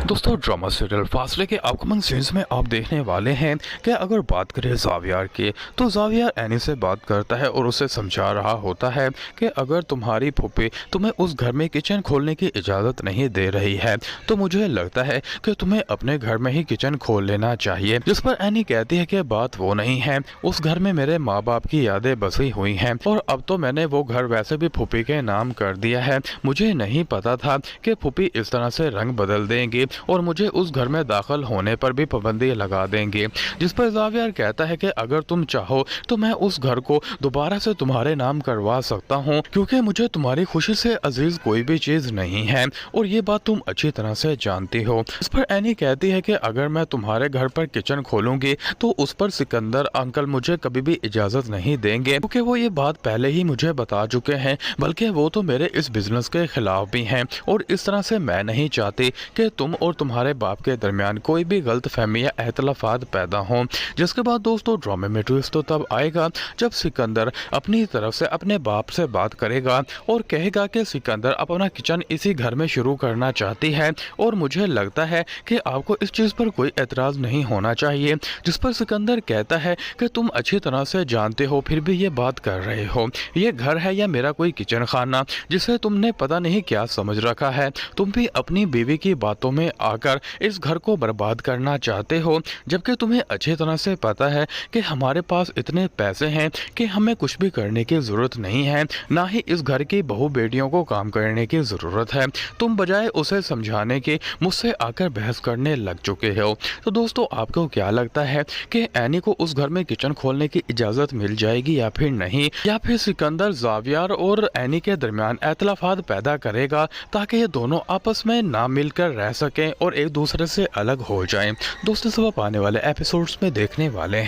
दोस्तों drama serial फासले के अपकमिंग सीन्स में आप देखने वाले हैं कि अगर बात करें ज़ावियर की, तो ज़ावियर एनी से बात करता है और उसे समझा रहा होता है कि अगर तुम्हारी फूफी तुम्हें उस घर में किचन खोलने की इजाज़त नहीं दे रही है तो मुझे लगता है कि तुम्हें अपने घर में ही किचन खोल लेना चाहिए। जिस पर एनी कहती है कि बात वो नहीं है, उस घर में मेरे माँ बाप की यादें बसी हुई हैं और अब तो मैंने वो घर वैसे भी फूफी के नाम कर दिया है। मुझे नहीं पता था कि फूफी इस तरह से रंग बदल देंगी और मुझे उस घर में दाखिल होने पर भी पाबंदी लगा देंगे। जिस पर ज़ावियर कहता है कि अगर तुम चाहो तो मैं उस घर को दोबारा से तुम्हारे नाम करवा सकता हूँ, क्योंकि मुझे तुम्हारी खुशी से अजीज कोई भी चीज नहीं है और ये बात तुम अच्छी तरह से जानती हो। इस पर एनी कहती है कि अगर मैं तुम्हारे घर पर किचन खोलूंगी तो उस पर सिकंदर अंकल मुझे कभी भी इजाजत नहीं देंगे, क्योंकि वो ये बात पहले ही मुझे बता चुके हैं, बल्कि वो तो मेरे इस बिजनेस के खिलाफ भी हैं और इस तरह से मैं नहीं चाहती कि तुम और तुम्हारे बाप के दरमियान कोई भी गलत फहमी या एहतलाफात पैदा हो। जिसके बाद दोस्तों ड्रामे में ट्विस्ट तो तब आएगा जब सिकंदर अपनी तरफ से अपने बाप से बात करेगा और कहेगा कि सिकंदर अपना किचन इसी घर में शुरू करना चाहती है और मुझे लगता है कि आपको इस चीज़ पर कोई एतराज़ नहीं होना चाहिए। जिस पर सिकंदर कहता है कि तुम अच्छी तरह से जानते हो फिर भी ये बात कर रहे हो, ये घर है या मेरा कोई किचन खाना जिसे तुमने पता नहीं क्या समझ रखा है। तुम भी अपनी बीवी की बातों में आकर इस घर को बर्बाद करना चाहते हो, जबकि तुम्हें अच्छी तरह से पता है कि हमारे पास इतने पैसे हैं कि हमें कुछ भी करने की ज़रूरत नहीं है, ना ही इस घर की बहू बेटियों को काम करने की ज़रूरत है। तुम बजाय उसे समझाने के मुझसे आकर बहस करने लग चुके हो। तो दोस्तों आपको क्या लगता है कि एनी को उस घर में किचन खोलने की इजाज़त मिल जाएगी या फिर नहीं, या फिर सिकंदर ज़ावियर और एनी के दरमियान एतलाफात पैदा करेगा ताकि ये दोनों आपस में ना मिलकर रह सकें और एक दूसरे से अलग हो जाएं। दोस्तों सब आप आने वाले एपिसोड्स में देखने वाले हैं।